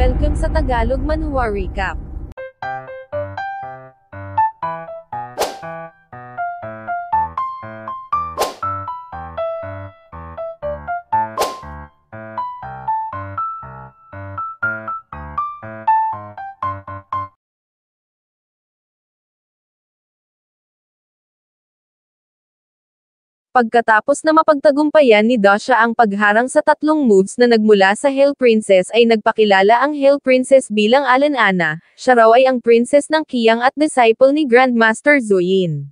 Welcome sa Tagalog Manhwa Recap. Pagkatapos na mapagtagumpayan ni Dasha ang pagharang sa tatlong moves na nagmula sa Hell Princess ay nagpakilala ang Hell Princess bilang Alanana, siya raw ay ang princess ng Qiyang at disciple ni Grandmaster Zuyin.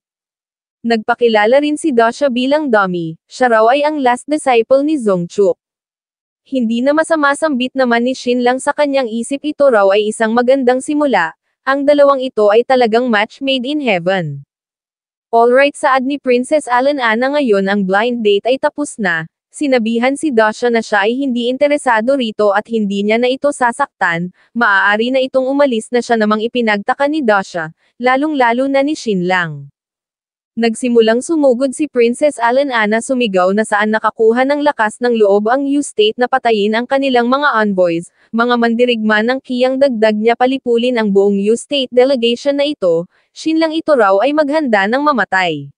Nagpakilala rin si Dasha bilang dummy, siya raw ay ang last disciple ni Zongchuk. Hindi na masama sambit naman ni Shin Lang sa kanyang isip ito raw ay isang magandang simula, ang dalawang ito ay talagang match made in heaven. Alright, saad ni Princess Alanana ngayon ang blind date ay tapos na, sinabihan si Dasha na siya ay hindi interesado rito at hindi niya na ito sasaktan, maaari na itong umalis na siya namang ipinagtaka ni Dasha, lalong-lalo na ni Shin Lang. Nagsimulang sumugod si Princess Alanana sumigaw na saan nakakuha ng lakas ng loob ang U-State na patayin ang kanilang mga envoys, mga mandirigma ng Qiyang dagdag niya palipulin ang buong U-State delegation na ito, Shin Lang ito raw ay maghanda ng mamatay.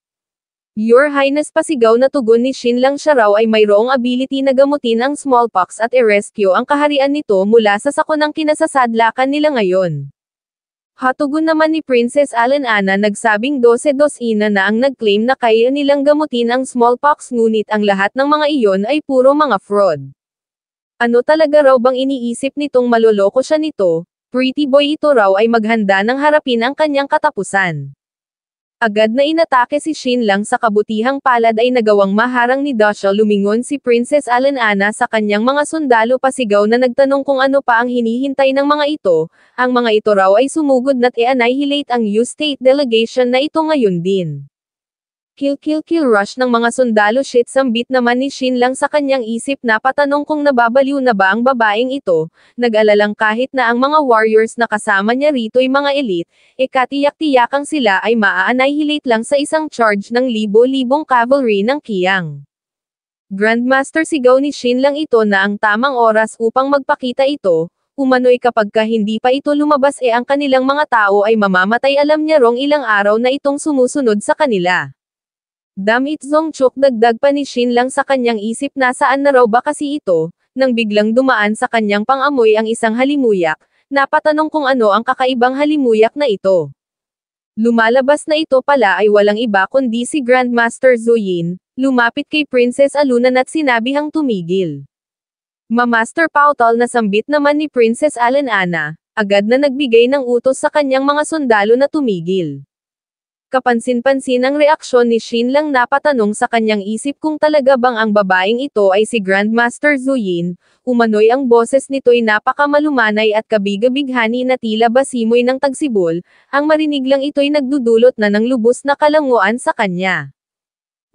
Your Highness, pasigaw na tugon ni Shin Lang, siya raw ay mayroong ability na gamutin ang smallpox at i-rescue ang kaharian nito mula sa sakunang kinasasadlakan nila ngayon. Hatugon naman ni Princess Alanana nagsabing 12-12 na ang nag-claim na kaya nilang gamutin ang smallpox ngunit ang lahat ng mga iyon ay puro mga fraud. Ano talaga raw bang iniisip nitong maloloko siya nito? Pretty boy ito raw ay maghanda ng harapin ang kanyang katapusan. Agad na inatake si Shin Lang, sa kabutihang palad ay nagawang maharang ni Dasha. Lumingon si Princess Alanana sa kanyang mga sundalo pasigaw na nagtanong kung ano pa ang hinihintay ng mga ito, ang mga ito raw ay sumugod na't i-annihilate ang U-State delegation na ito ngayon din. Kill rush ng mga sundalo. Shit, sambit naman ni Shin Lang sa kanyang isip na patanong kung nababaliw na ba ang babaeng ito, nag-alalang kahit na ang mga warriors na kasama niya rito'y mga elite, katiyak-tiyakang sila ay maa-annihilate lang sa isang charge ng libo-libong cavalry ng Qiyang. Grandmaster, sigaw ni Shin Lang ito na ang tamang oras upang magpakita ito, umano'y kapagka hindi pa ito lumabas ang kanilang mga tao ay mamamatay. Alam niya rong ilang araw na itong sumusunod sa kanila. Damn it, Zongchuk, dagdag pa ni Shin Lang sa kanyang isip, nasaan na raw ba kasi ito, nang biglang dumaan sa kanyang pangamoy ang isang halimuyak, napatanong kung ano ang kakaibang halimuyak na ito. Lumalabas na ito pala ay walang iba kundi si Grandmaster Zuyin, lumapit kay Princess Alunan at sinabihang tumigil. Master Pautal na sambit naman ni Princess Alanana, agad na nagbigay ng utos sa kanyang mga sundalo na tumigil. Kapansin-pansin ang reaksyon ni Shin Lang, napatanong sa kanyang isip kung talaga bang ang babaeng ito ay si Grandmaster Zuyin, umano'y ang boses nito'y napakamalumanay at kabigabighani na tila basimoy ng tagsibol, ang marinig lang ito'y nagdudulot na ng lubos na kalanguan sa kanya.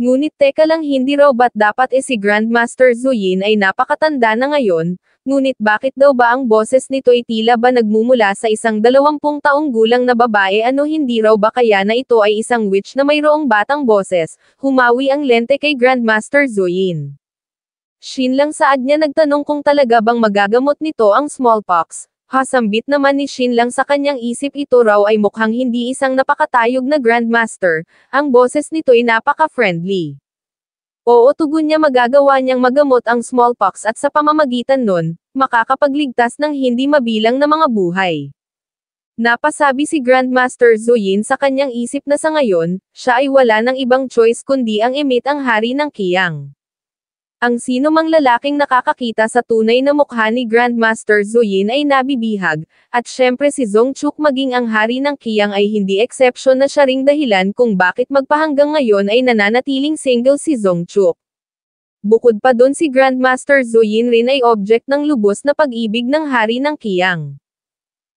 Ngunit teka lang, hindi raw ba't dapat si Grandmaster Zuyin ay napakatanda na ngayon, ngunit bakit daw ba ang boses nito'y tila ba nagmumula sa isang 20 taong gulang na babae? Ano, hindi raw ba kaya na ito ay isang witch na mayroong batang boses? Humawi ang lente kay Grandmaster Zuyin. Shin Lang, saad niya, nagtanong kung talaga bang magagamot nito ang smallpox. Hasambit naman ni Shin Lang sa kanyang isip, ito raw ay mukhang hindi isang napakatayog na Grandmaster, ang boses nito'y napaka-friendly. Oo, tugon niya, magagawa niyang magamot ang smallpox at sa pamamagitan nun, makakapagligtas ng hindi mabilang na mga buhay. Napasabi si Grandmaster Zuyin sa kanyang isip na sa ngayon, siya ay wala ng ibang choice kundi ang i-meet ang hari ng Qiyang. Ang sino mang lalaking nakakakita sa tunay na mukha ni Grandmaster Zuyin ay nabibihag, at syempre si Zongchuk maging ang hari ng Qiyang ay hindi exception na siya ring dahilan kung bakit magpahanggang ngayon ay nananatiling single si Zongchuk. Bukod pa doon, si Grandmaster Zuyin rin ay object ng lubos na pag-ibig ng hari ng Qiyang.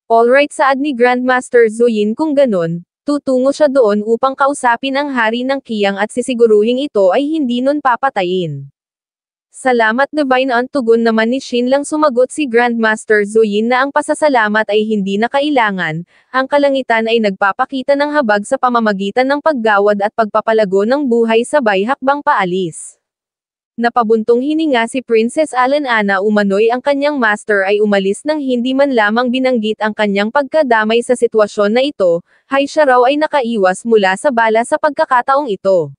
Alright, saad ni Grandmaster Zuyin, kung ganon, tutungo siya doon upang kausapin ang hari ng Qiyang at sisiguruhing ito ay hindi nun papatayin. Salamat, Divine Aunt, tugon naman ni Shin Lang. Sumagot si Grandmaster Zuyin na ang pasasalamat ay hindi na kailangan, ang kalangitan ay nagpapakita ng habag sa pamamagitan ng paggawad at pagpapalago ng buhay sabay hakbang paalis. Napabuntong hininga si Princess Alanana umano'y ang kanyang master ay umalis nang hindi man lamang binanggit ang kanyang pagkadamay sa sitwasyon na ito, hay siya raw ay nakaiwas mula sa bala sa pagkakataong ito.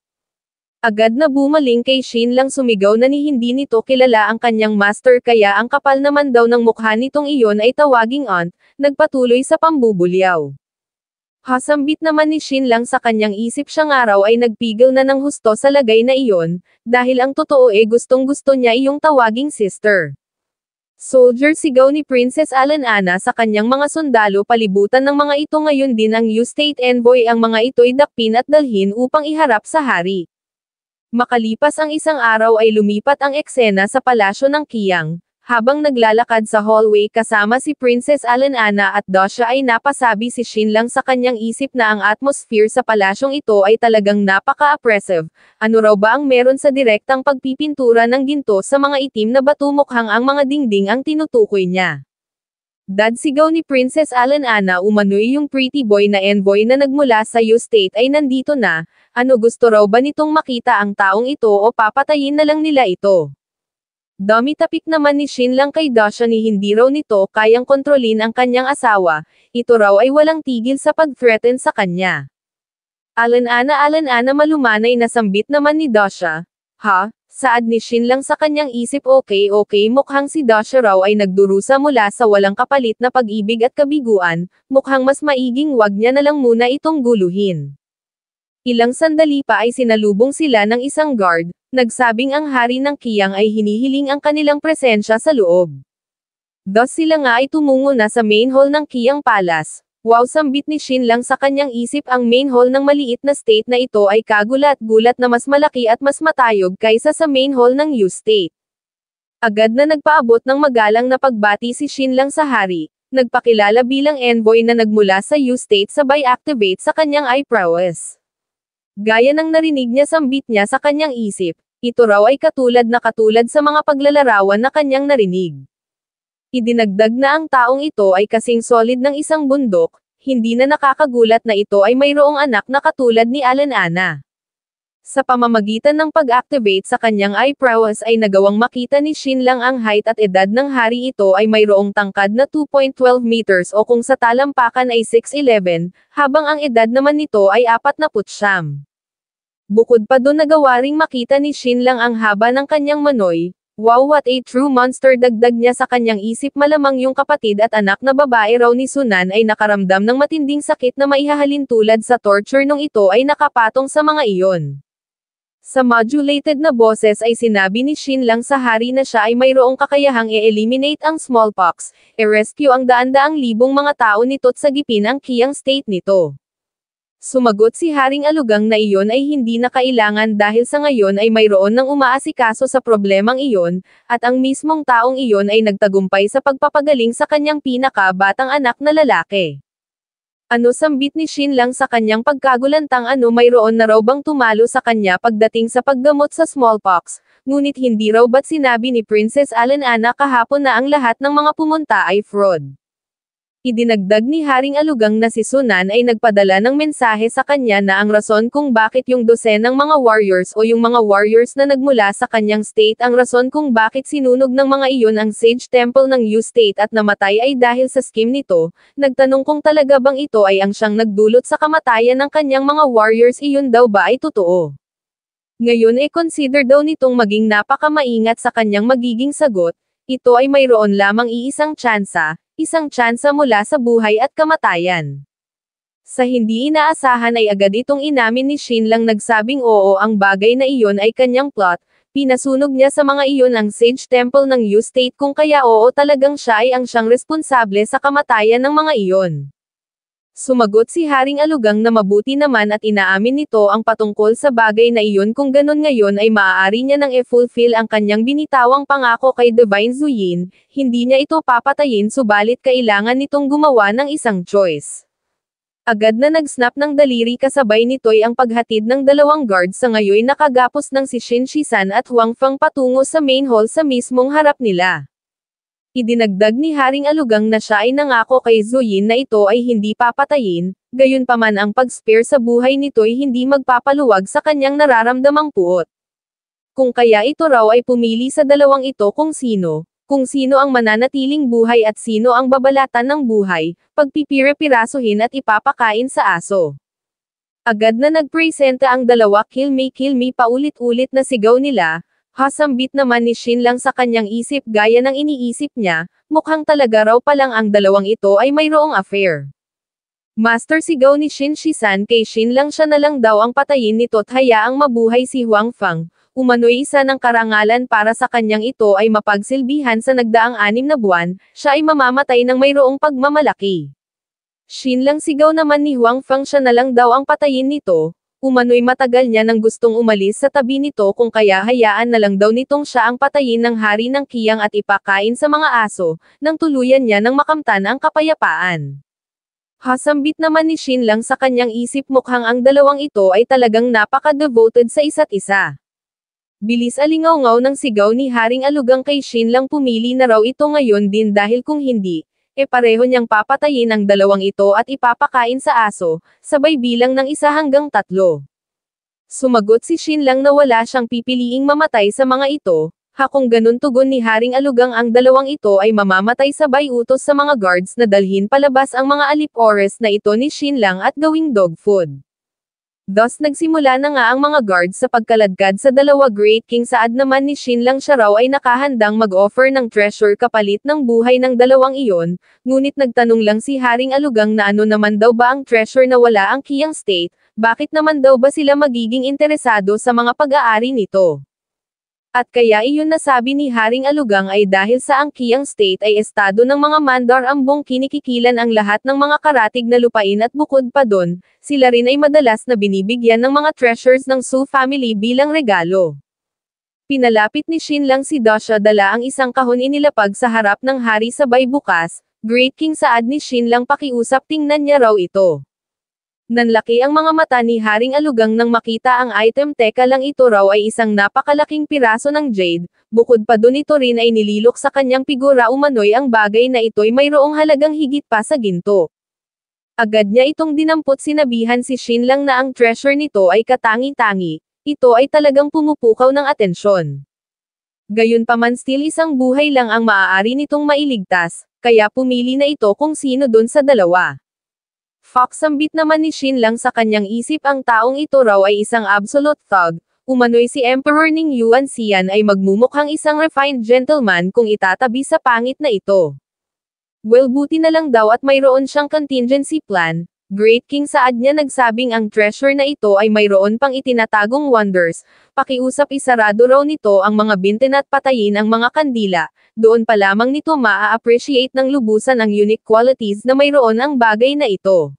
Agad na bumaling kay Shin lang sumigaw na ni hindi nito kilala ang kanyang master kaya ang kapal naman daw ng mukha nitong iyon ay tawaging aunt, nagpatuloy sa pambubulyaw. Hasambit naman ni Shin lang sa kanyang isip siyang araw ay nagpigil na ng husto sa lagay na iyon, dahil ang totoo gustong-gusto niya iyong tawaging sister. Soldier sigaw ni Princess Alanana sa kanyang mga sundalo palibutan ng mga ito ngayon din ang U-State Envoy ang mga ito'y dakpin at dalhin upang iharap sa hari. Makalipas ang isang araw ay lumipat ang eksena sa palasyo ng Qiang. Habang naglalakad sa hallway kasama si Princess Alanana at Dosha ay napasabi si Shin lang sa kanyang isip na ang atmosphere sa palasyong ito ay talagang napaka-oppressive. Ano raw ba ang meron sa direktang pagpipintura ng ginto sa mga itim na bato mukhang ang mga dingding ang tinutukoy niya. Dad sigaw ni Princess Alanana umano'y yung pretty boy na envoy na nagmula sa U-State ay nandito na, ano gusto raw ba nitong makita ang taong ito o papatayin na lang nila ito? Dumitapik naman ni Shin lang kay Dosha ni hindi raw nito kayang kontrolin ang kanyang asawa, ito raw ay walang tigil sa pag-threaten sa kanya. Alanana malumanay na sambit naman ni Dosha. Ha? Saad ni Shin lang sa kanyang isip okay mukhang si Dosha raw ay nagdurusa mula sa walang kapalit na pag-ibig at kabiguan, mukhang mas maiging wag niya na lang muna itong guluhin. Ilang sandali pa ay sinalubong sila ng isang guard, nagsabing ang hari ng Qiang ay hinihiling ang kanilang presensya sa loob. Thus sila nga ay tumungo na sa main hall ng Qiang Palace. Wow sambit ni Shin lang sa kanyang isip ang main hall ng maliit na state na ito ay kagulat-gulat na mas malaki at mas matayog kaysa sa main hall ng U-State. Agad na nagpaabot ng magalang na pagbati si Shin lang sa hari, nagpakilala bilang envoy na nagmula sa U-State sabay activate sa kanyang eye prowess. Gaya ng narinig niya sambit niya sa kanyang isip, ito raw ay katulad sa mga paglalarawan na kanyang narinig. Idinagdag na ang taong ito ay kasing solid ng isang bundok, hindi na nakakagulat na ito ay mayroong anak na katulad ni Alanana. Sa pamamagitan ng pag-activate sa kanyang eye prowess ay nagawang makita ni Shin lang ang height at edad ng hari ito ay mayroong tangkad na 2.12 meters o kung sa talampakan ay 6'11", habang ang edad naman nito ay 49. Bukod pa doon nagawa ring makita ni Shin lang ang haba ng kanyang manoy. Wow, what a true monster, dagdag niya sa kanyang isip, malamang yung kapatid at anak na babae raw ni Sunan ay nakaramdam ng matinding sakit na maihahalin tulad sa torture nung ito ay nakapatong sa mga iyon. Sa modulated na boses ay sinabi ni Shin lang sa hari na siya ay mayroong kakayahang i-eliminate ang smallpox, i-rescue ang daan-daang libong mga tao nito't sagipin ang Qiang state nito. Sumagot si Haring Alugang na iyon ay hindi na kailangan dahil sa ngayon ay mayroon ng umaasikaso sa problemang iyon, at ang mismong taong iyon ay nagtagumpay sa pagpapagaling sa kanyang pinaka-batang anak na lalaki. Ano sambit ni Shin lang sa kanyang pagkagulantang mayroon na raw bang tumalo sa kanya pagdating sa paggamot sa smallpox, ngunit hindi raw ba't sinabi ni Princess Alanana kahapon na ang lahat ng mga pumunta ay fraud. Idinagdag ni Haring Alugang na si Sunan ay nagpadala ng mensahe sa kanya na ang rason kung bakit yung dosenang mga warriors o yung mga warriors na nagmula sa kanyang state ang rason kung bakit sinunog ng mga iyon ang Sage Temple ng U-State at namatay ay dahil sa scheme nito. Nagtanong kung talaga bang ito ay ang siyang nagdulot sa kamatayan ng kanyang mga warriors, iyon daw ba ay totoo? Ngayon consider daw nitong maging napakamaingat sa kanyang magiging sagot. Ito ay mayroon lamang isang tsansa mula sa buhay at kamatayan. Sa hindi inaasahan ay agad itong inamin ni Shin lang, nagsabing oo ang bagay na iyon ay kanyang plot, pinasunog niya sa mga iyon ang Sage Temple ng U-State kung kaya oo talagang siya ay ang siyang responsable sa kamatayan ng mga iyon. Sumagot si Haring Alugang na mabuti naman at inaamin nito ang patungkol sa bagay na iyon, kung ganon ngayon ay maaari niya nang i-fulfill ang kanyang binitawang pangako kay Divine Zuyin, hindi niya ito papatayin subalit kailangan nitong gumawa ng isang choice. Agad na nag-snap ng daliri kasabay nito'y ang paghatid ng dalawang guards sa ngayon nakagapos ng si Shin Shisan at Huang Feng patungo sa main hall sa mismong harap nila. Idinagdag ni Haring Alugang na siya ay nangako kay Zuyin na ito ay hindi papatayin, gayunpaman ang pag-spare sa buhay nito'y hindi magpapaluwag sa kanyang nararamdamang puot. Kung kaya ito raw ay pumili sa dalawang ito kung sino ang mananatiling buhay at sino ang babalatan ng buhay, pagpipire-pirasuhin at ipapakain sa aso. Agad na nagpresenta ang dalawa kill me paulit-ulit na sigaw nila, hasambit naman ni Shin Lang sa kanyang isip gaya ng iniisip niya, mukhang talaga raw palang ang dalawang ito ay mayroong affair. Master sigaw ni Shin Shisan kay Shin Lang siya na lang daw ang patayin nito at hayaang mabuhay si Huang Fang, umano'y isa ng karangalan para sa kanyang ito ay mapagsilbihan sa nagdaang 6 na buwan, siya ay mamamatay ng mayroong pagmamalaki. Shin Lang sigaw naman ni Huang Fang siya na lang daw ang patayin nito, umano'y matagal niya nang gustong umalis sa tabi nito kung kaya hayaan na lang daw nitong siya ang patayin ng hari ng Qiyang at ipakain sa mga aso, nang tuluyan niya nang makamtan ang kapayapaan. Hasambit naman ni Shin Lang sa kanyang isip mukhang ang dalawang ito ay talagang napaka-devoted sa isa't isa. Bilis alingaw-ngaw ng sigaw ni Haring Alugang kay Shin Lang pumili na raw ito ngayon din dahil kung hindi, pareho niyang papatayin ang dalawang ito at ipapakain sa aso, sabay bilang ng 1 hanggang 3. Sumagot si Shin Lang na wala siyang pipiliing mamatay sa mga ito, kung ganun tugon ni Haring Alugang ang dalawang ito ay mamamatay sabay utos sa mga guards na dalhin palabas ang mga alip-ores na ito ni Shin Lang at gawing dog food. Thus nagsimula na nga ang mga guards sa pagkaladkad sa dalawa. Great King Saad naman ni Shin Lang siya raw ay nakahandang mag-offer ng treasure kapalit ng buhay ng dalawang iyon, ngunit nagtanong lang si Haring Alugang na ano naman daw ba ang treasure na wala ang Qiyang State, bakit naman daw ba sila magiging interesado sa mga pag-aari nito? At kaya iyon nasabi ni Haring Alugang ay dahil sa ang Qiyang State ay estado ng mga Mandar ambong kinikikilan ang lahat ng mga karatig na lupain at bukod pa dun, sila rin ay madalas na binibigyan ng mga treasures ng Su family bilang regalo. Pinalapit ni Shin Lang si Dasha dala ang isang kahon inilapag sa harap ng hari sabay bukas, Great King Saad ni Shin Lang pakiusap tingnan niya raw ito. Nanlaki ang mga mata ni Haring Alugang nang makita ang item teka lang ito raw ay isang napakalaking piraso ng jade, bukod pa dun ito rin ay nililok sa kanyang figura umano'y ang bagay na ito'y mayroong halagang higit pa sa ginto. Agad niya itong dinampot sinabihan si Shin Lang na ang treasure nito ay katangi-tangi, ito ay talagang pumupukaw ng atensyon. Gayunpaman still isang buhay lang ang maaari nitong mailigtas, kaya pumili na ito kung sino dun sa dalawa. Sambit naman ni Shin Lang sa kanyang isip ang taong ito raw ay isang absolute thug, umano'y si Emperor Ning Yuan Xian ay magmumukhang isang refined gentleman kung itatabi sa pangit na ito. Well buti na lang daw at mayroon siyang contingency plan, Great King Saad niya nagsabing ang treasure na ito ay mayroon pang itinatagong wonders, pakiusap isarado raw nito ang mga bintin at patayin ang mga kandila, doon pa lamang nito maa-appreciate ng lubusan ang unique qualities na mayroon ang bagay na ito.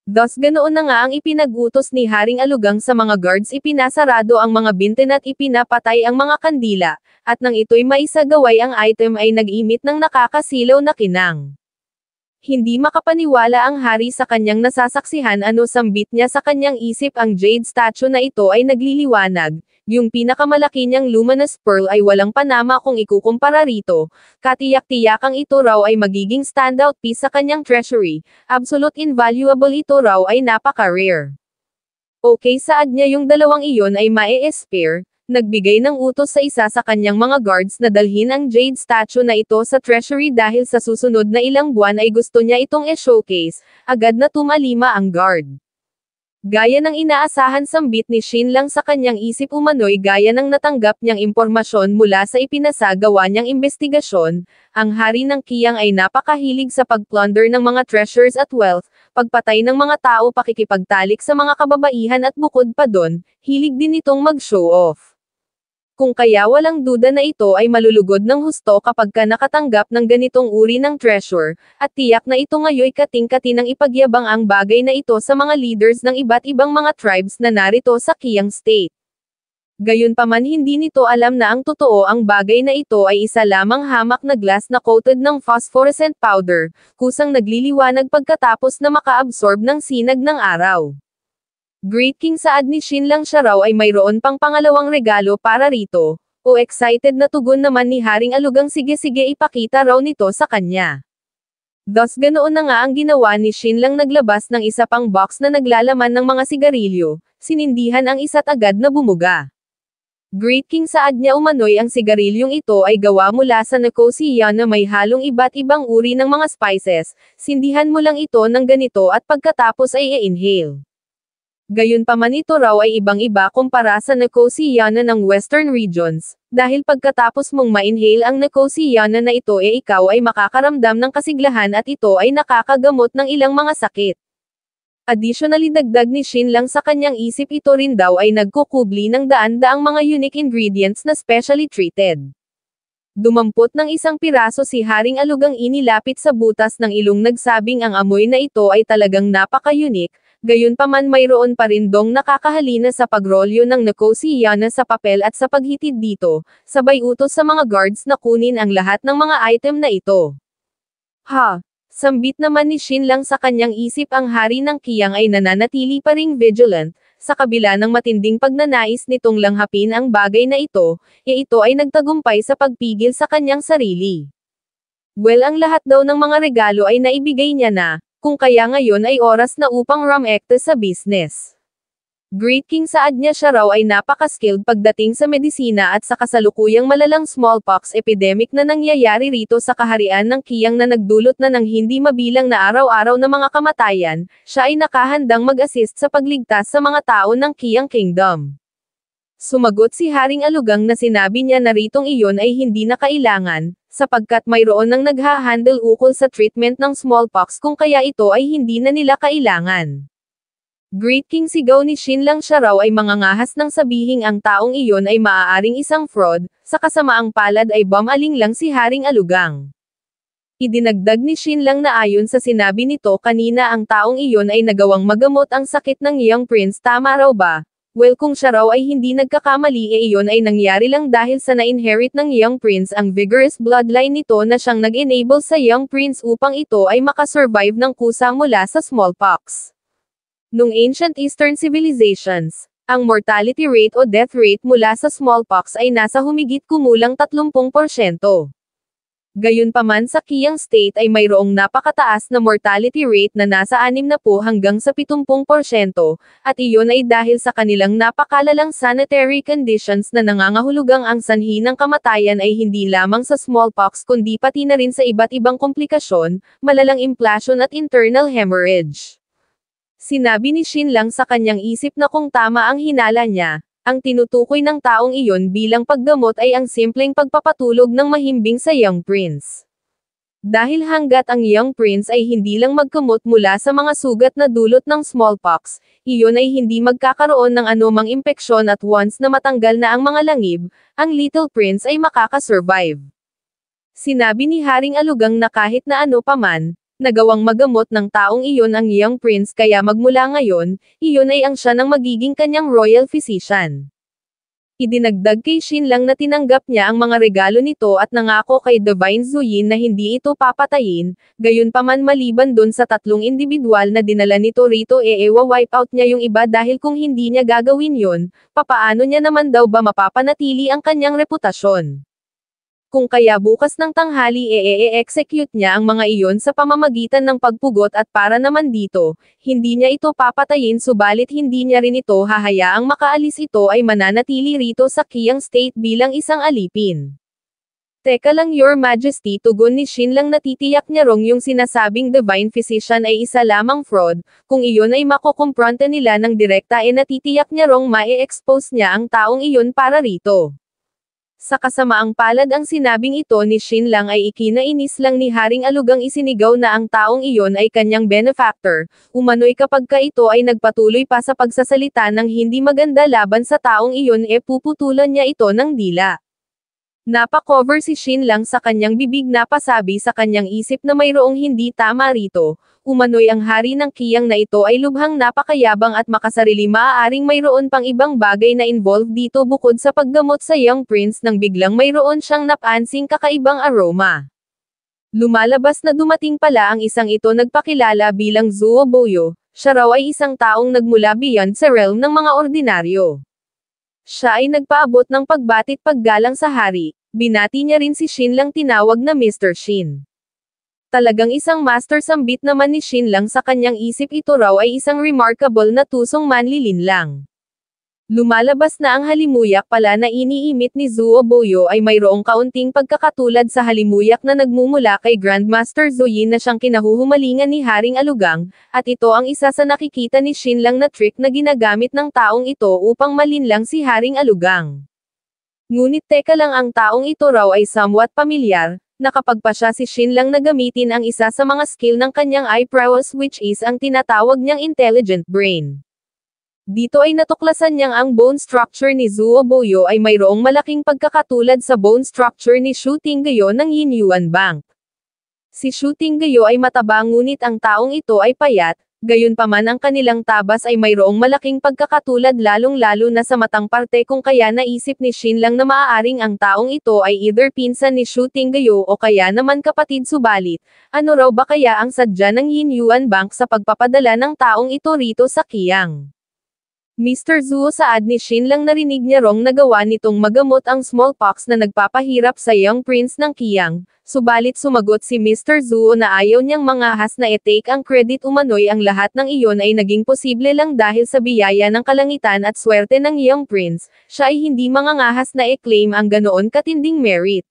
Thus ganoon na nga ang ipinag-utos ni Haring Alugang sa mga guards ipinasarado ang mga bintin at ipinapatay ang mga kandila, at nang ito'y maisagaway ang item ay nag-imit ng nakakasilaw na kinang. Hindi makapaniwala ang hari sa kanyang nasasaksihan ano sambit niya sa kanyang isip ang jade statue na ito ay nagliliwanag, yung pinakamalaki niyang luminous pearl ay walang panama kung ikukumpara rito, katiyak-tiyakang ito raw ay magiging standout piece sa kanyang treasury, absolute invaluable ito raw ay napaka-rare. Okay Saad niya yung dalawang iyon ay mae-spare, nagbigay ng utos sa isa sa kanyang mga guards na dalhin ang jade statue na ito sa treasury dahil sa susunod na ilang buwan ay gusto niya itong e-showcase, agad na tumalima ang guard. Gaya ng inaasahan sambit ni Shin Lang sa kanyang isip umano'y gaya ng natanggap niyang impormasyon mula sa ipinasagawa niyang investigasyon, ang hari ng Qiyang ay napakahilig sa pagplunder ng mga treasures at wealth, pagpatay ng mga tao pakikipagtalik sa mga kababaihan at bukod pa dun, hilig din itong mag-show off. Kung kaya walang duda na ito ay malulugod ng husto kapag ka nakatanggap ng ganitong uri ng treasure, at tiyak na ito ngayoy kating-kati ng ipagyabang ang bagay na ito sa mga leaders ng iba't ibang mga tribes na narito sa Qiyang State. Gayunpaman hindi nito alam na ang totoo ang bagay na ito ay isa lamang hamak na glass na coated ng phosphorescent powder, kusang nagliliwanag pagkatapos na maka-absorb ng sinag ng araw. Great King Saad ni Shin Lang siya raw ay mayroon pang pangalawang regalo para rito, o excited na tugon naman ni Haring Alugang sige-sige ipakita raw nito sa kanya. Thus ganoon na nga ang ginawa ni Shin Lang naglabas ng isa pang box na naglalaman ng mga sigarilyo, sinindihan ang isa't agad na bumuga. Great King saad niya umano'y ang sigarilyong ito ay gawa mula sa nicosia na may halong iba't ibang uri ng mga spices, sindihan mo lang ito ng ganito at pagkatapos ay i-inhale. Gayunpaman ito raw ay ibang-iba kumpara sa nicosia ng western regions, dahil pagkatapos mong ma-inhale ang nicosia na ito ikaw ay makakaramdam ng kasiglahan at ito ay nakakagamot ng ilang mga sakit. Additionally dagdag ni Shin lang sa kanyang isip ito rin daw ay nagkukubli ng daan-daang mga unique ingredients na specially treated. Dumampot ng isang piraso si Haring Alugang inilapit sa butas ng ilong nagsabing ang amoy na ito ay talagang napaka-unique, gayunpaman mayroon pa rin dong nakakahalina sa pagrolyo ng nicosia na sa papel at sa paghitid dito, sabay utos sa mga guards na kunin ang lahat ng mga item na ito. Sambit naman ni Shin lang sa kanyang isip ang hari ng Kiyang ay nananatili pa ring vigilant, sa kabila ng matinding pagnanais nitong langhapin ang bagay na ito ay nagtagumpay sa pagpigil sa kanyang sarili. Well ang lahat daw ng mga regalo ay naibigay niya na, kung kaya ngayon ay oras na upang rumekta sa business. Great King saad niya siya raw ay napaka-skilled pagdating sa medisina at sa kasalukuyang malalang smallpox epidemic na nangyayari rito sa kaharian ng Kiyang na nagdulot na ng hindi mabilang na araw-araw na mga kamatayan, siya ay nakahandang mag-assist sa pagligtas sa mga tao ng Kiyang Kingdom. Sumagot si Haring Alugang na sinabi niya na ritong iyon ay hindi na kailangan, sapagkat mayroon nang naghahandle ukol sa treatment ng smallpox kung kaya ito ay hindi na nila kailangan. Great King sigaw ni Shin lang siya raw ay mangangahas ng sabihing ang taong iyon ay maaaring isang fraud, sa kasamaang palad ay bumaling lang si Haring Alugang. Idinagdag ni Shin lang na ayon sa sinabi nito kanina ang taong iyon ay nagawang magamot ang sakit ng Young Prince tama raw ba? Well kung siya raw ay hindi nagkakamali iyon ay nangyari lang dahil sa na-inherit ng Young Prince ang vigorous bloodline nito na siyang nag-enable sa Young Prince upang ito ay makasurvive ng kusa mula sa smallpox. Nung ancient Eastern civilizations, ang mortality rate o death rate mula sa smallpox ay nasa humigit kumulang 30%. Gayunpaman sa Kiyang State ay mayroong napakataas na mortality rate na nasa 60 hanggang sa 70%, at iyon ay dahil sa kanilang napakalalang sanitary conditions na nangangahulugang ang sanhi ng kamatayan ay hindi lamang sa smallpox kundi pati na rin sa iba't ibang komplikasyon, malalang inflation at internal hemorrhage. Sinabi ni Shin lang sa kanyang isip na kung tama ang hinala niya, ang tinutukoy ng taong iyon bilang paggamot ay ang simpleng pagpapatulog ng mahimbing sa Young Prince. Dahil hanggat ang Young Prince ay hindi lang magkamot mula sa mga sugat na dulot ng smallpox, iyon ay hindi magkakaroon ng anumang impeksyon at once na matanggal na ang mga langib, ang Little Prince ay makakasurvive. Sinabi ni Haring Alugang na kahit na ano paman, nagawang magamot ng taong iyon ang Young Prince kaya magmula ngayon, iyon ay ang siya ng magiging kanyang royal physician. Idinagdag kay Shin lang na tinanggap niya ang mga regalo nito at nangako kay Divine Zuyin na hindi ito papatayin, gayunpaman maliban dun sa 3 individual na dinala nito rito wipe out niya yung iba dahil kung hindi niya gagawin yun, papaano niya naman daw ba mapapanatili ang kanyang reputasyon? Kung kaya bukas ng tanghali execute niya ang mga iyon sa pamamagitan ng pagpugot at para naman dito, hindi niya ito papatayin subalit hindi niya rin ito hahayaang makaalis ito ay mananatili rito sa Kiyang State bilang isang alipin. Teka lang Your Majesty tugon ni Shin lang natitiyak niya rong yung sinasabing Divine Physician ay isa lamang fraud, kung iyon ay makukumpronta nila ng direkta natitiyak niya rong ma-expose niya ang taong iyon para rito. Sa kasamaang palad ang sinabing ito ni Shin lang ay ikinainis lang ni Haring Alugang isinigaw na ang taong iyon ay kanyang benefactor, umano'y kapag ka ito ay nagpatuloy pa sa pagsasalita ng hindi maganda laban sa taong iyon puputulan niya ito ng dila. Napakover si Shin lang sa kanyang bibig na pasabi sa kanyang isip na mayroong hindi tama rito, umano'y ang hari ng Kiyang na ito ay lubhang napakayabang at makasarili maaaring mayroon pang ibang bagay na involved dito bukod sa paggamot sa Young Prince nang biglang mayroon siyang napansing kakaibang aroma. Lumalabas na dumating pala ang isang ito nagpakilala bilang Zuo Boyo, siya raw ay isang taong nagmula beyond sa realm ng mga ordinaryo. Siya ay nagpaabot ng pagbatit paggalang sa hari, binati niya rin si Shin lang tinawag na Mr. Shin. Talagang isang master sambit naman ni Shin lang sa kanyang isip ito raw ay isang remarkable na tusong manlilin lang. Lumalabas na ang halimuyak pala na iniimit ni Zuo Boyo ay mayroong kaunting pagkakatulad sa halimuyak na nagmumula kay Grandmaster Zoyin na siyang kinahuhumalingan ni Haring Alugang, at ito ang isa sa nakikita ni Xinlang na trick na ginagamit ng taong ito upang malinlang si Haring Alugang. Ngunit teka lang, ang taong ito raw ay somewhat pamilyar, nakapagpa siya si Xinlang na gamitin ang isa sa mga skill ng kanyang eye prowess, which is ang tinatawag niyang intelligent brain. Dito ay natuklasan niyang ang bone structure ni Zuo Boyo ay mayroong malaking pagkakatulad sa bone structure ni Shu Tinggayo ng Yinyuan Bank. Si Shu Tinggayo ay mataba ngunit ang taong ito ay payat, gayunpaman ang kanilang tabas ay mayroong malaking pagkakatulad lalong-lalo na sa matang parte, kung kaya naisip ni Xinlang na maaaring ang taong ito ay either pinsan ni Shu Tinggayo o kaya naman kapatid, subalit, ano raw ba kaya ang sadya ng Yinyuan Bank sa pagpapadala ng taong ito rito sa Kiyang? Mr. Zuo, saad ni Xinlang, narinig niya rong nagawa nitong magamot ang smallpox na nagpapahirap sa young prince ng Kiyang, subalit sumagot si Mr. Zuo na ayaw niyang mangahas na i-take ang credit, umano'y ang lahat ng iyon ay naging posible lang dahil sa biyaya ng kalangitan at swerte ng young prince, siya ay hindi mangangahas na i-claim ang ganoon katinding merit.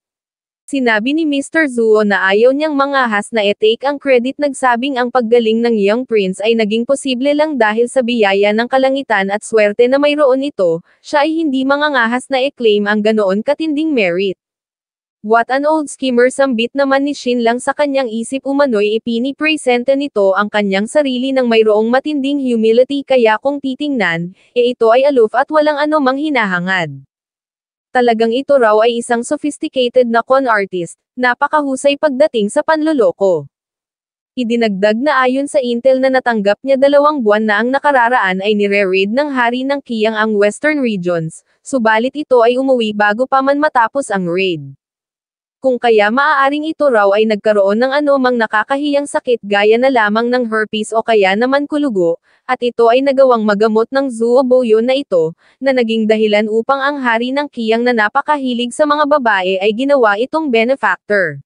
Sinabi ni Mr. Zuo na ayaw niyang mangahas na i-take ang credit, nagsabing ang paggaling ng young prince ay naging posible lang dahil sa biyaya ng kalangitan at swerte na mayroon ito, siya ay hindi mangangahas na i-claim ang ganoon katinding merit. What an old schemer, sambit naman ni Xinlang sa kanyang isip, umano'y ipinipresente nito ang kanyang sarili ng mayroong matinding humility, kaya kung titingnan, ito ay aloof at walang anumang hinahangad. Talagang ito raw ay isang sophisticated na con artist, napakahusay pagdating sa panloloko. Idinagdag na ayon sa intel na natanggap niya, 2 buwan na ang nakararaan ay nire-raid ng hari ng Kiyang ang western regions, subalit ito ay umuwi bago pa man matapos ang raid. Kung kaya maaaring ito raw ay nagkaroon ng anumang nakakahiyang sakit gaya na lamang ng herpes o kaya naman kulugo, at ito ay nagawang magamot ng Zuo Boyo na ito, na naging dahilan upang ang hari ng Kiyang na napakahilig sa mga babae ay ginawa itong benefactor.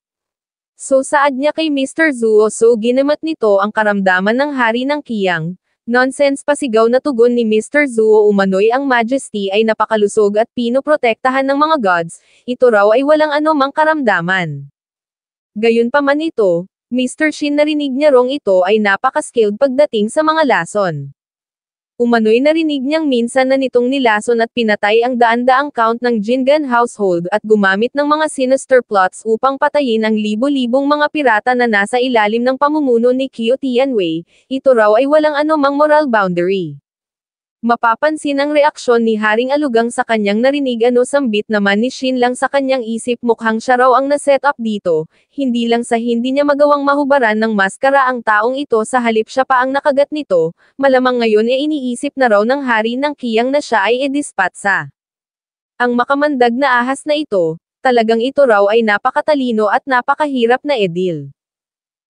So saad niya kay Mr. Zuo, so ginamat nito ang karamdaman ng hari ng Kiyang. Nonsense, pasigaw na tugon ni Mr. Zuo, umano'y ang Majesty ay napakalusog at pinoprotektahan ng mga gods, ito raw ay walang anumang karamdaman. Gayunpaman ito, Mr. Shin, narinig niya rong ito ay napaka-skilled pagdating sa mga lason. Umano'y narinig niyang minsan na nitong nilason at pinatay ang daan-daang count ng Jingan household at gumamit ng mga sinister plots upang patayin ang libo-libong mga pirata na nasa ilalim ng pamumuno ni Qiu Tianwei, ito raw ay walang anumang moral boundary. Mapapansin ang reaksyon ni Haring Alugang sa kanyang narinig, sambit naman ni Xinlang sa kanyang isip, mukhang siya raw ang na-set up dito, hindi lang sa hindi niya magawang mahubaran ng maskara ang taong ito, sa halip siya pa ang nakagat nito, malamang ngayon iniisip na raw ng hari ng Kiyang na siya ay idispatsa. Ang makamandag na ahas na ito, talagang ito raw ay napakatalino at napakahirap na edil.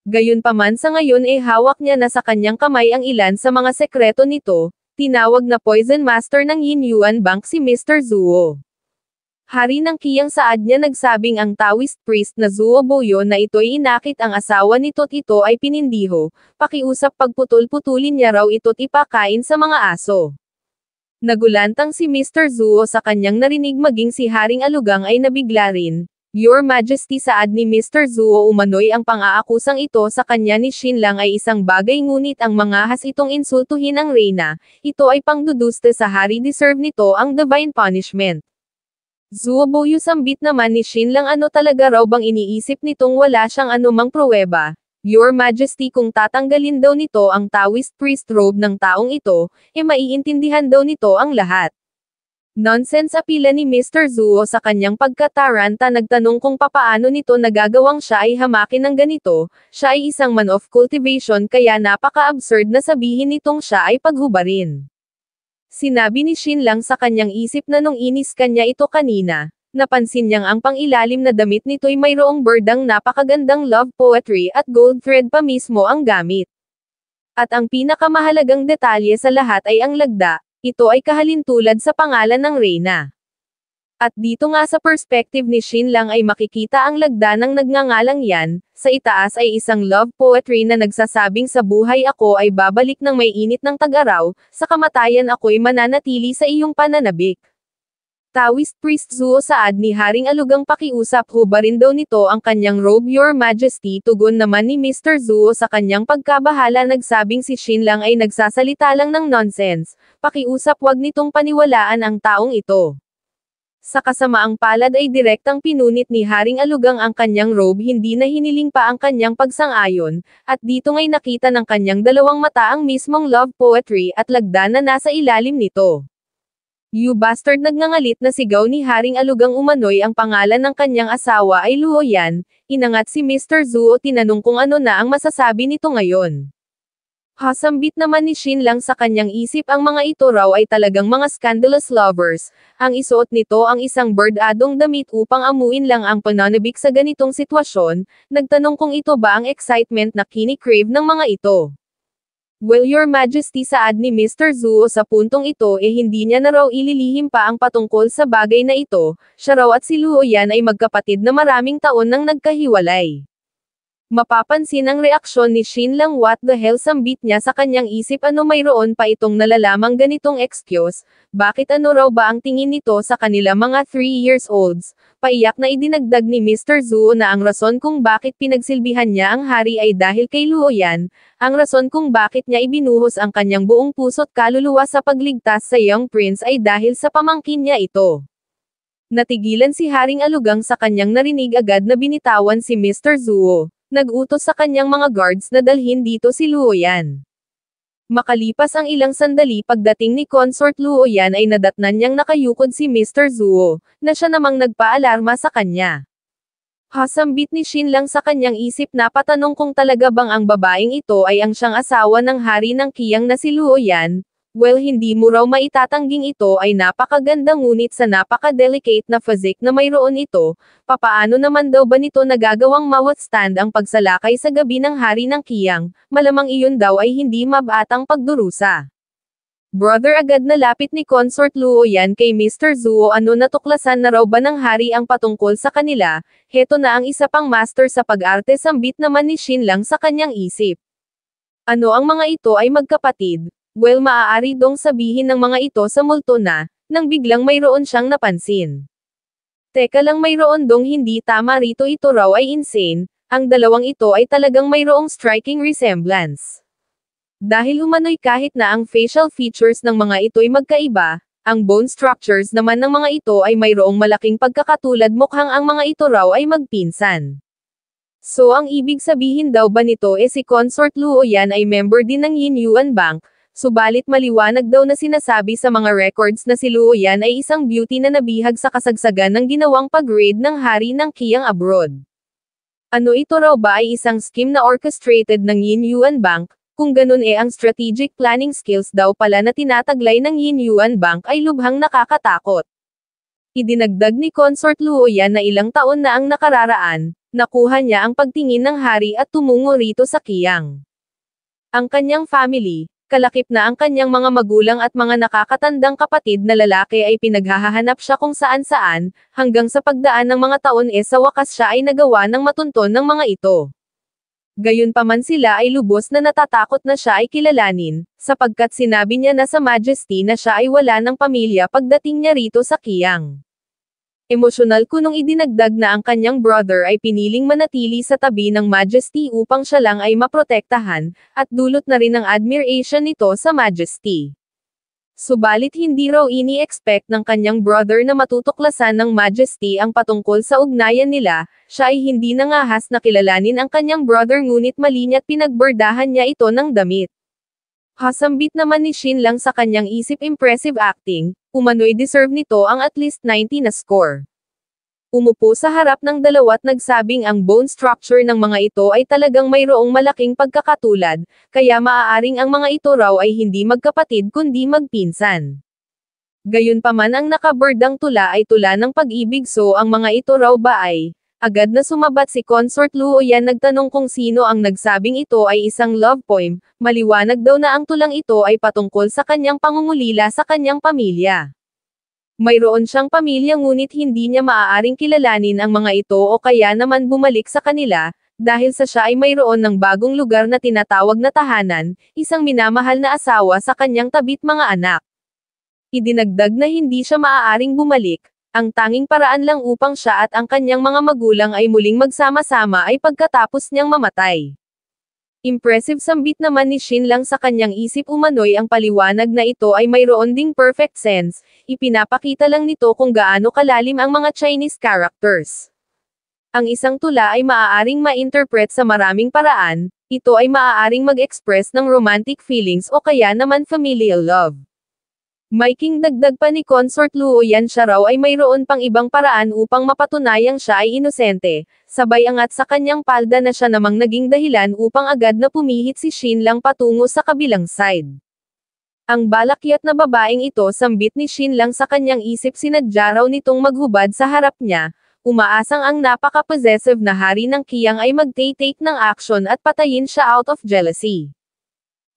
Gayunpaman sa ngayon hawak niya na sa kanyang kamay ang ilan sa mga sekreto nito. Tinawag na Poison Master ng Yinyuan Bank si Mr. Zuo. Hari ng Kiyang, saad niya, nagsabing ang Taoist priest na Zuo Boyo na ito'y inakit ang asawa nito't ito ay pinindiho, pakiusap pagputol-putulin niya raw ito't ipakain sa mga aso. Nagulantang si Mr. Zuo sa kanyang narinig, maging si Haring Alugang ay nabigla rin. Your Majesty, saad ni Mr. Zuo, umano'y ang pang-aakusang ito sa kanya ni Xinlang ay isang bagay, ngunit ang mangahas itong insultuhin ang reyna, ito ay pangduduste sa hari, deserve nito ang divine punishment. Zuo Boyo, sambit naman ni Xinlang, ano talaga raw bang iniisip nitong wala siyang anumang pruweba? Your Majesty, kung tatanggalin daw nito ang Taoist priest robe ng taong ito, maiintindihan daw nito ang lahat. Nonsense, apila ni Mr. Zuo sa kanyang pagkataranta, nagtanong kung papaano nito nagagawang siya ay hamakin ng ganito, siya ay isang man of cultivation kaya napaka-absurd na sabihin nitong siya ay paghubarin. Sinabi ni Xinlang sa kanyang isip na nung inis kanya ito kanina, napansin niyang ang pangilalim na damit nito'y mayroong berdang napakagandang love poetry at gold thread pa mismo ang gamit. At ang pinakamahalagang detalye sa lahat ay ang lagda. Ito ay kahalintulad sa pangalan ng reyna. At dito nga sa perspective ni Shin lang ay makikita ang lagda ng nagngangalang yan, sa itaas ay isang love poetry na nagsasabing sa buhay ako ay babalik ng may init ng tag-araw, sa kamatayan ako'y mananatili sa iyong pananabik. Taoist priest Zuo Saad ni Haring Alugang pakiusap hubarin daw nito ang kanyang robe Your Majesty. Tugon naman ni Mr. Zuo sa kanyang pagkabahala nagsabing si Shin lang ay nagsasalita lang ng nonsense, pakiusap wag nitong paniwalaan ang taong ito. Sa kasamaang palad ay direktang pinunit ni Haring Alugang ang kanyang robe hindi na hiniling pa ang kanyang pagsang-ayon, at dito ngay nakita ng kanyang dalawang mata ang mismong love poetry at lagda na nasa ilalim nito. You bastard nagngangalit na sigaw ni Haring Alugang umano'y ang pangalan ng kanyang asawa ay Luo Yan, inangat si Mr. Zuo tinanong kung ano na ang masasabi nito ngayon. Hasambit naman ni Shin lang sa kanyang isip ang mga ito raw ay talagang mga scandalous lovers, ang isuot nito ang isang bird-adong damit upang amuin lang ang pananabik sa ganitong sitwasyon, nagtanong kung ito ba ang excitement na kini-crave ng mga ito. Well Your Majesty saad ni Mr. Zuo sa puntong ito hindi niya na raw ililihim pa ang patungkol sa bagay na ito, siya raw at si Luo Yan ay magkapatid na maraming taon nang nagkahiwalay. Mapapansin ang reaksyon ni Shin lang what the hell sambit niya sa kanyang isip ano mayroon pa itong nalalamang ganitong excuse, bakit ano raw ba ang tingin nito sa kanila mga 3 years olds, paiyak na idinagdag ni Mr. Zuo na ang rason kung bakit pinagsilbihan niya ang hari ay dahil kay Luo Yan, ang rason kung bakit niya ibinuhos ang kanyang buong puso't kaluluwa sa pagligtas sa young prince ay dahil sa pamangkin niya ito. Natigilan si Haring Alugang sa kanyang narinig agad na binitawan si Mr. Zuo. Nag-utos sa kanyang mga guards na dalhin dito si Luo Yan. Makalipas ang ilang sandali pagdating ni Consort Luo Yan ay nadatnan niyang nakayukod si Mr. Zuo, na siya namang nagpaalarma sa kanya. Hasambit ni Shin lang sa kanyang isip na patanong kung talaga bang ang babaeng ito ay ang siyang asawa ng hari ng Qiyang na si Luo Yan. Well hindi mo raw maitatangging ito ay napakaganda ngunit sa napaka-delicate na physique na mayroon ito, papaano naman daw ba nito nagagawang ma-withstand ang pagsalakay sa gabi ng hari ng Qiyang, malamang iyon daw ay hindi mabatang pagdurusa. Brother agad na lapit ni Consort Luo Yan kay Mr. Zuo ano natuklasan na raw ba ng hari ang patungkol sa kanila, heto na ang isa pang master sa pag-arte sambit naman ni Shin lang sa kanyang isip. Ano ang mga ito ay magkapatid? Well maaari dong sabihin ng mga ito sa multo na, nang biglang mayroon siyang napansin. Teka lang mayroon dong hindi tama rito ito raw ay insane, ang dalawang ito ay talagang mayroong striking resemblance. Dahil umano'y kahit na ang facial features ng mga ito'y magkaiba, ang bone structures naman ng mga ito ay mayroong malaking pagkakatulad mukhang ang mga ito raw ay magpinsan. So ang ibig sabihin daw ba nito si Consort Luo Yan ay member din ng Yin Yuan Bank, subalit maliwanag daw na sinasabi sa mga records na si Luo Yan ay isang beauty na nabihag sa kasagsagan ng ginawang pag-raid ng hari ng Qiyang abroad. Ano ito raw ba ay isang scheme na orchestrated ng Yin Yuan Bank, kung ganun ang strategic planning skills daw pala na tinataglay ng Yin Yuan Bank ay lubhang nakakatakot. Idinagdag ni Consort Luo Yan na ilang taon na ang nakararaan, nakuha niya ang pagtingin ng hari at tumungo rito sa Qiyang. Ang kanyang family, kalakip na ang kanyang mga magulang at mga nakakatandang kapatid na lalaki ay pinaghahanap siya kung saan-saan, hanggang sa pagdaan ng mga taon sa wakas siya ay nagawa ng matunton ng mga ito. Gayunpaman sila ay lubos na natatakot na siya ay kilalanin, sapagkat sinabi niya na sa Majesty na siya ay wala ng pamilya pagdating niya rito sa Qiyang. Emosyonal kunong idinagdag na ang kanyang brother ay piniling manatili sa tabi ng Majesty upang siya lang ay maprotektahan, at dulot na rin ang admiration nito sa Majesty. Subalit hindi raw ini-expect ng kanyang brother na matutuklasan ng Majesty ang patungkol sa ugnayan nila, siya ay hindi nangahas na kilalanin ang kanyang brother ngunit malinyat pinagbordahan niya ito ng damit. Hasambit naman ni Shin lang sa kanyang isip impressive acting, umano'y deserve nito ang at least 90 na score. Umupo sa harap ng dalawa't nagsabing ang bone structure ng mga ito ay talagang mayroong malaking pagkakatulad, kaya maaaring ang mga ito raw ay hindi magkapatid kundi magpinsan. Gayunpaman ang nakabordang tula ay tula ng pag-ibig so ang mga ito raw ba ay, agad na sumabat si Consort Luo Yan nagtanong kung sino ang nagsabing ito ay isang love poem, maliwanag daw na ang tulang ito ay patungkol sa kanyang pangungulila sa kanyang pamilya. Mayroon siyang pamilya ngunit hindi niya maaaring kilalanin ang mga ito o kaya naman bumalik sa kanila, dahil sa siya ay mayroon ng bagong lugar na tinatawag na tahanan, isang minamahal na asawa sa kanyang tabit mga anak. Idinagdag na hindi siya maaaring bumalik, ang tanging paraan lang upang siya at ang kanyang mga magulang ay muling magsama-sama ay pagkatapos niyang mamatay. Impressive sambit naman ni Shin lang sa kanyang isip umano'y ang paliwanag na ito ay mayroon ding perfect sense, ipinapakita lang nito kung gaano kalalim ang mga Chinese characters. Ang isang tula ay maaaring ma-interpret sa maraming paraan, ito ay maaaring mag-express ng romantic feelings o kaya naman familial love. Maiking dagdag pa ni Consort Luo Yan siya raw ay mayroon pang ibang paraan upang mapatunayang siya ay inosente, sabay angat sa kanyang palda na siya namang naging dahilan upang agad na pumihit si Shin lang patungo sa kabilang side. Ang balakyat na babaeng ito sambit ni Shin lang sa kanyang isip sinadya raw nitong maghubad sa harap niya, umaasang ang napaka-possessive na hari ng Kiyang ay mag-take ng action at patayin siya out of jealousy.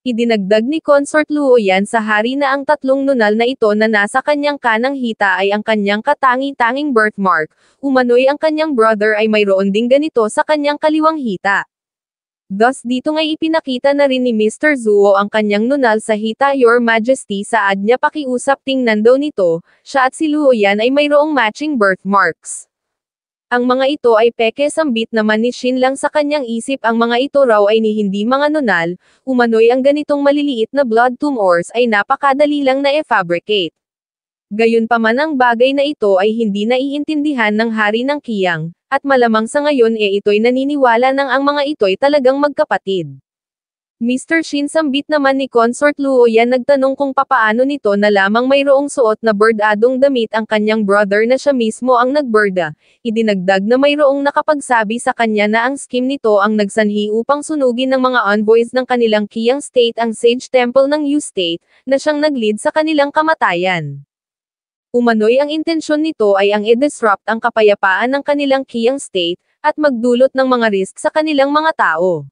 Idinagdag ni Consort Luo Yan sa hari na ang tatlong nunal na ito na nasa kanyang kanang hita ay ang kanyang katangi-tanging birthmark, umano'y ang kanyang brother ay mayroon ding ganito sa kanyang kaliwang hita. Thus dito ngay ipinakita na rin ni Mr. Zuo ang kanyang nunal sa hita. Your Majesty, saad niya pakiusap tingnan daw nito, siya at si Luo Yan ay mayroong matching birthmarks. Ang mga ito ay peke sambit naman ni Shin lang sa kanyang isip ang mga ito raw ay ni hindi mga nunal, umano'y ang ganitong maliliit na blood tumors ay napakadali lang na e-fabricate. Gayunpaman ang bagay na ito ay hindi naiintindihan ng hari ng Kiyang, at malamang sa ngayon ito'y naniniwala ng ang mga ito'y talagang magkapatid. Mr. Shin sambit naman ni Consort Luo Yan nagtanong kung papaano nito na lamang mayroong suot na berdadong damit ang kanyang brother na siya mismo ang nagberda. Idinagdag na mayroong nakapagsabi sa kanya na ang scheme nito ang nagsanhi upang sunugin ng mga envoys ng kanilang Kiyang State ang Sage Temple ng Yu State, na siyang nag-lead sa kanilang kamatayan. Umano'y ang intensyon nito ay ang i-disrupt ang kapayapaan ng kanilang Kiyang State, at magdulot ng mga risk sa kanilang mga tao.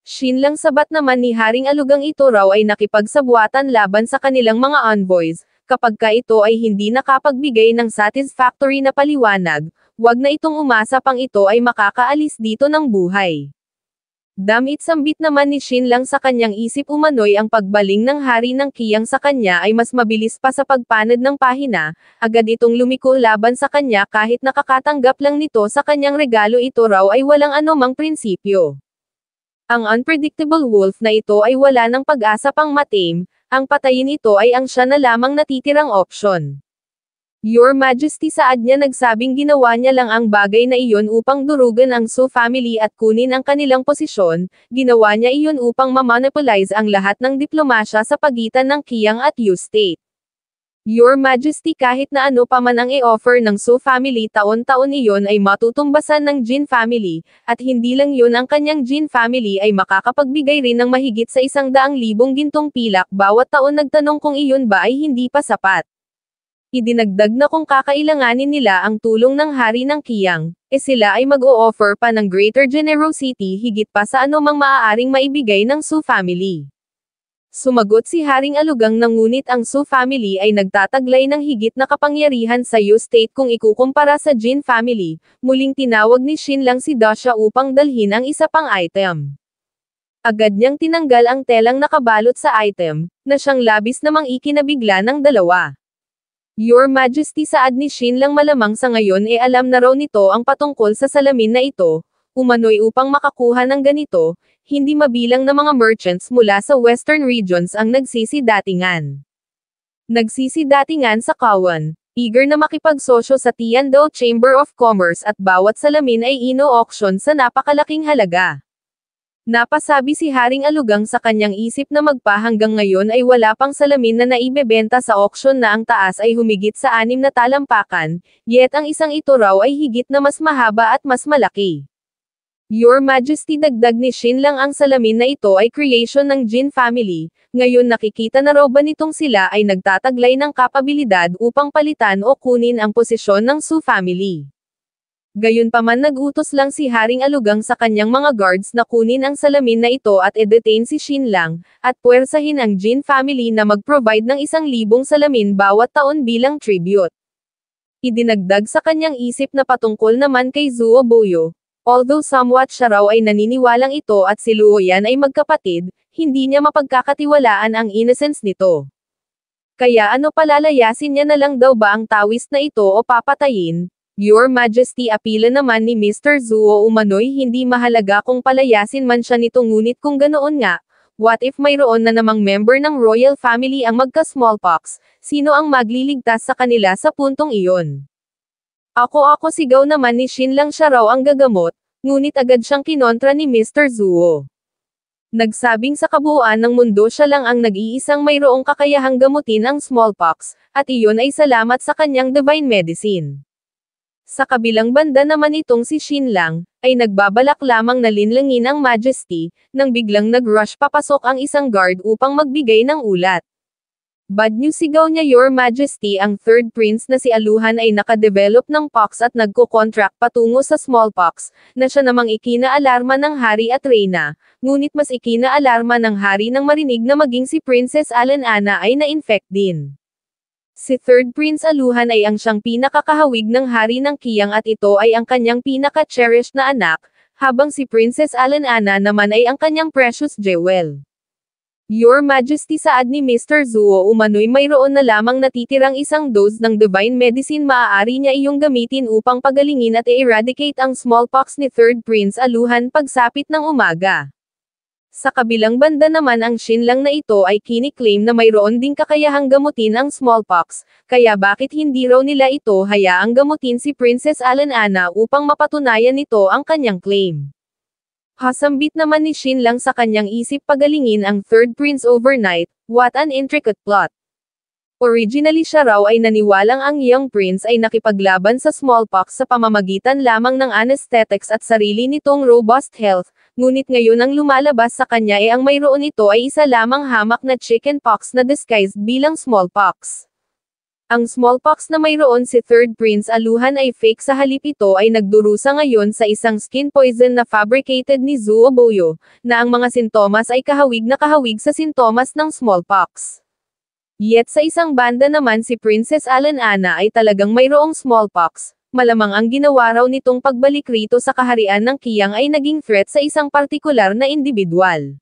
Shin lang sabat naman ni Haring Alugang ito raw ay nakipagsabuatan laban sa kanilang mga envoys, kapag ka ito ay hindi nakapagbigay ng satisfactory na paliwanag, wag na itong umasa pang ito ay makakaalis dito ng buhay. Damit sambit naman ni Shin lang sa kanyang isip umano'y ang pagbaling ng hari ng Kiyang sa kanya ay mas mabilis pa sa pagpanad ng pahina, agad itong lumiko laban sa kanya kahit nakakatanggap lang nito sa kanyang regalo ito raw ay walang anumang prinsipyo. Ang unpredictable wolf na ito ay wala ng pag-asa pang matame, ang patayin ito ay ang siya na lamang natitirang option. Your Majesty, saad niya nagsabing ginawa niya lang ang bagay na iyon upang durugan ang Su family at kunin ang kanilang posisyon, ginawa niya iyon upang ma-monopolize ang lahat ng diplomasya sa pagitan ng Kiyang at Yu State. Your Majesty, kahit na ano pa man ang i-offer ng Su family taon-taon iyon ay matutumbasan ng Jin family, at hindi lang yun ang kanyang Jin family ay makakapagbigay rin ng mahigit sa 100,000 gintong pilak bawat taon. Nagtanong kung iyon ba ay hindi pa sapat. Idinagdag na kung kakailanganin nila ang tulong ng hari ng Kiyang, sila ay mag-o-offer pa ng greater generosity higit pa sa anumang maaaring maibigay ng Su family. Sumagot si Haring Alugang na ngunit ang Su family ay nagtataglay ng higit na kapangyarihan sa Yu State kung ikukumpara sa Jin family. Muling tinawag ni Shin lang si Dasha upang dalhin ang isa pang item. Agad niyang tinanggal ang telang nakabalot sa item, na siyang labis namang ikinabigla ng dalawa. Your Majesty, saad ni Shin lang malamang sa ngayon alam na raw nito ang patungkol sa salamin na ito, umano'y upang makakuha ng ganito, hindi mabilang na mga merchants mula sa western regions ang nagsisidatingan. Nagsisidatingan sa Kawan, eager na makipagsosyo sa Tiandao Chamber of Commerce at bawat salamin ay ino-auction sa napakalaking halaga. Napasabi si Haring Alugang sa kanyang isip na hanggang ngayon ay wala pang salamin na naibebenta sa auction na ang taas ay humigit sa 6 na talampakan, yet ang isang ito raw ay higit na mas mahaba at mas malaki. Your Majesty, dagdag ni Shin lang ang salamin na ito ay creation ng Jin family, ngayon nakikita na raw ba nitong sila ay nagtataglay ng kapabilidad upang palitan o kunin ang posisyon ng Su family. Gayunpaman nag-utos lang si Haring Alugang sa kanyang mga guards na kunin ang salamin na ito at i-detain si Xinlang, at puwersahin ang Jin family na mag-provide ng 1,000 salamin bawat taon bilang tribute. Idinagdag sa kanyang isip na patungkol naman kay Zuo Boyo. Although somewhat siya raw ay naniniwalang ito at si Luo Yan ay magkapatid, hindi niya mapagkakatiwalaan ang innocence nito. Kaya ano palalayasin niya na lang daw ba ang tawis na ito o papatayin? Your Majesty, apila naman ni Mr. Zuo umano'y hindi mahalaga kung palayasin man siya nito, ngunit kung ganoon nga, what if mayroon na namang member ng royal family ang magka-smallpox, sino ang magliligtas sa kanila sa puntong iyon? Ako sigaw naman ni Xinlang, siya raw ang gagamot, ngunit agad siyang kinontra ni Mr. Zuo. Nagsabing sa kabuuan ng mundo siya lang ang nag-iisang mayroong kakayahang gamutin ang smallpox, at iyon ay salamat sa kanyang divine medicine. Sa kabilang banda naman itong si Xinlang, ay nagbabalak lamang na linlangin ang Majesty, nang biglang nag-rush papasok ang isang guard upang magbigay ng ulat. Bad news, sigaw niya, Your Majesty, ang third prince na si Aluhan ay nakadevelop ng pox at nagko-contract patungo sa smallpox, na siya namang ikinaalarma ng hari at reyna, ngunit mas ikinaalarma ng hari nang marinig na maging si Princess Alanana ay na-infect din. Si Third Prince Aluhan ay ang siyang pinakakahawig ng hari ng Qiyang at ito ay ang kanyang pinaka-cherished na anak, habang si Princess Alanana naman ay ang kanyang precious jewel. Your Majesty, saad ni Mr. Zuo, umano'y mayroon na lamang natitirang isang dose ng divine medicine, maaari niya iyong gamitin upang pagalingin at i-eradicate ang smallpox ni Third Prince Aluhan pagsapit ng umaga. Sa kabilang banda naman ang Xinlang na ito ay kiniklaim na mayroon ding kakayahang gamutin ang smallpox, kaya bakit hindi raw nila ito hayaang gamutin si Princess Alanana upang mapatunayan nito ang kanyang claim. Hasambit naman ni Xinlang sa kanyang isip pagalingin ang Third Prince overnight, what an intricate plot. Originally siya raw ay naniwalang ang young prince ay nakipaglaban sa smallpox sa pamamagitan lamang ng anesthetics at sarili nitong robust health, ngunit ngayon ang lumalabas sa kanya ay ang mayroon ito ay isa lamang hamak na chickenpox na disguised bilang smallpox. Ang smallpox na mayroon si Third Prince Aluhan ay fake, sa halip ito ay nagdurusa ngayon sa isang skin poison na fabricated ni Zuo Boyo, na ang mga sintomas ay kahawig na kahawig sa sintomas ng smallpox. Yet sa isang banda naman si Princess Alanana ay talagang mayroong smallpox, malamang ang ginawa raw nitong pagbalik rito sa kaharian ng Qiyang ay naging threat sa isang partikular na individual.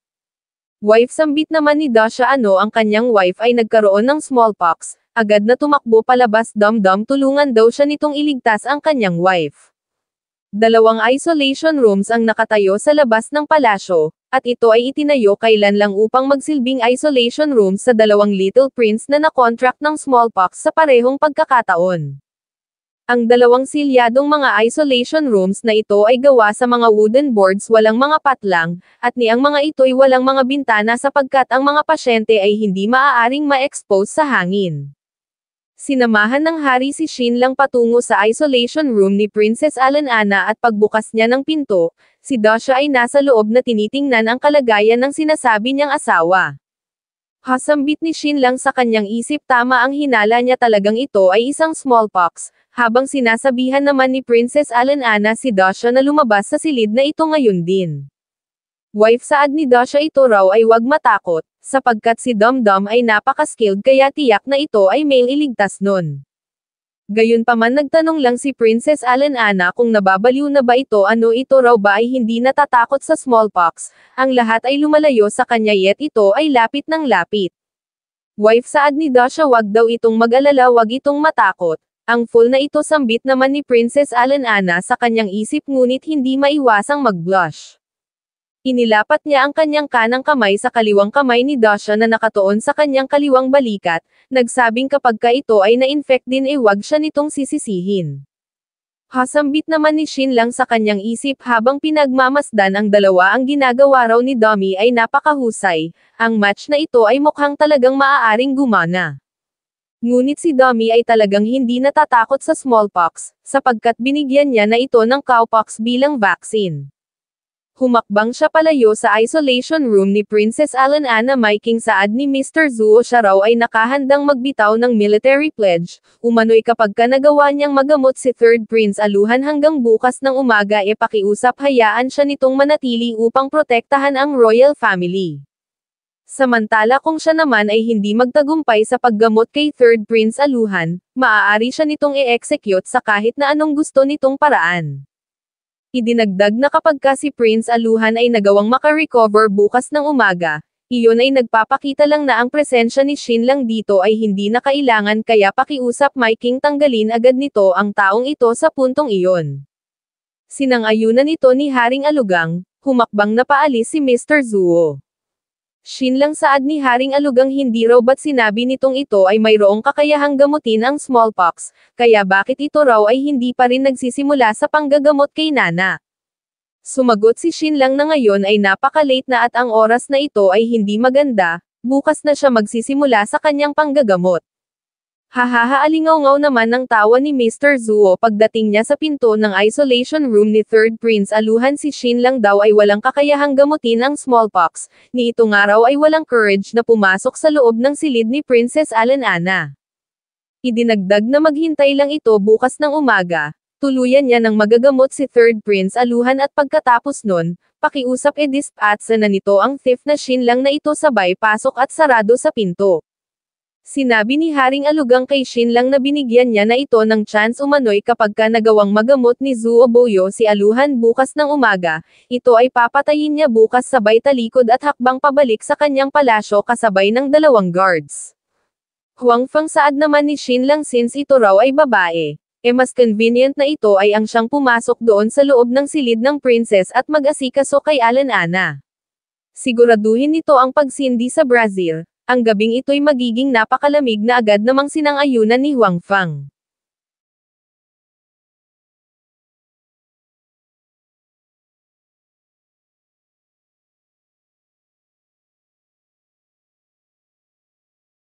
Wife, sambit naman ni Dasha, ang kanyang wife ay nagkaroon ng smallpox, agad na tumakbo palabas, Dum-Dum, tulungan daw siya nitong iligtas ang kanyang wife. 2 isolation rooms ang nakatayo sa labas ng palasyo, at ito ay itinayo kailan lang upang magsilbing isolation rooms sa 2 little prince na na-contract ng smallpox sa parehong pagkakataon. Ang 2 silyadong mga isolation rooms na ito ay gawa sa mga wooden boards, walang mga patlang, at ni ang mga ito'y walang mga bintana sapagkat ang mga pasyente ay hindi maaaring ma-expose sa hangin. Sinamahan ng hari si Xinlang patungo sa isolation room ni Princess Alanana at pagbukas niya ng pinto, si Dasha ay nasa loob na tinitingnan ang kalagayan ng sinasabi niyang asawa. Hasambit ni Xinlang sa kanyang isip, tama ang hinala niya, talagang ito ay isang smallpox, habang sinasabihan naman ni Princess Alanana si Dasha na lumabas sa silid na ito ngayon din. Wife, saad ni Dasha, ito raw ay wag matakot, sapagkat si Dum-Dum ay napaka-skilled kaya tiyak na ito ay may iligtas nun. Gayunpaman nagtanong lang si Princess Alanana kung nababaliw na ba ito, ito raw ba ay hindi natatakot sa smallpox, ang lahat ay lumalayo sa kanya yet ito ay lapit ng lapit. Wife, saad ni Dasha, wag daw itong mag-alala, wag itong matakot. Ang full na ito, sambit naman ni Princess Alanana sa kanyang isip, ngunit hindi maiwasang mag-blush. Inilapat niya ang kanyang kanang kamay sa kaliwang kamay ni Dasha na nakatuon sa kanyang kaliwang balikat, nagsabing kapag ka ito ay na-infect din huwag siya nitong sisisihin. Hasambit naman ni Xinlang sa kanyang isip habang pinagmamasdan ang dalawa, ang ginagawa raw ni Dummy ay napakahusay, ang match na ito ay mukhang talagang maaaring gumana. Ngunit si Dummy ay talagang hindi natatakot sa smallpox, sapagkat binigyan niya na ito ng cowpox bilang vaccine. Humakbang siya palayo sa isolation room ni Princess Alanana Maiking saad ni Mr. Zuo siya raw ay nakahandang magbitaw ng military pledge, umano'y kapag ka nagawa niyang magamot si Third Prince Aluhan hanggang bukas ng umaga pakiusap hayaan siya nitong manatili upang protektahan ang royal family. Samantala kung siya naman ay hindi magtagumpay sa paggamot kay Third Prince Aluhan, maaari siya nitong i-execute sa kahit na anong gusto nitong paraan. Idinagdag na kapag ka si Prince Aluhan ay nagawang makarecover bukas ng umaga, iyon ay nagpapakita lang na ang presensya ni Xinlang dito ay hindi na kailangan kaya pakiusap Maiking tanggalin agad nito ang taong ito sa puntong iyon. Sinang-ayunan nito ni Haring Alugang, humakbang na paalis si Mr. Zuo. Xinlang saad ni Haring Alugang hindi raw ba't sinabi nitong ito ay mayroong kakayahang gamutin ang smallpox, kaya bakit ito raw ay hindi pa rin nagsisimula sa panggagamot kay Nana. Sumagot si Xinlang na ngayon ay napaka-late na at ang oras na ito ay hindi maganda, bukas na siya magsisimula sa kanyang panggagamot. Hahaha alingaw-ngaw naman ng tawa ni Mr. Zuo pagdating niya sa pinto ng isolation room ni Third Prince Aluhan si Xinlang daw ay walang kakayahang gamutin ang smallpox, ni ito nga raw ay walang courage na pumasok sa loob ng silid ni Princess Alanana. Idinagdag na maghintay lang ito bukas ng umaga, tuluyan niya ng magagamot si Third Prince Aluhan at pagkatapos nun, pakiusap dispatch na nito ang thief na Xinlang na ito sabay pasok at sarado sa pinto. Sinabi ni Haring Alugang kay Xinlang na binigyan niya na ito ng chance umano'y kapag ka nagawang magamot ni Zuo Boyo si Aluhan bukas ng umaga, ito ay papatayin niya bukas sabay talikod at hakbang pabalik sa kanyang palasyo kasabay ng 2 guards. Huang Feng saad naman ni Xinlang since ito raw ay babae, mas convenient na ito ay ang siyang pumasok doon sa loob ng silid ng princess at mag-asikaso kay Alanana. Siguraduhin nito ang pagsindi sa Brazil. Ang gabing ito'y magiging napakalamig na agad namang sinang-ayunan ni Huang Feng.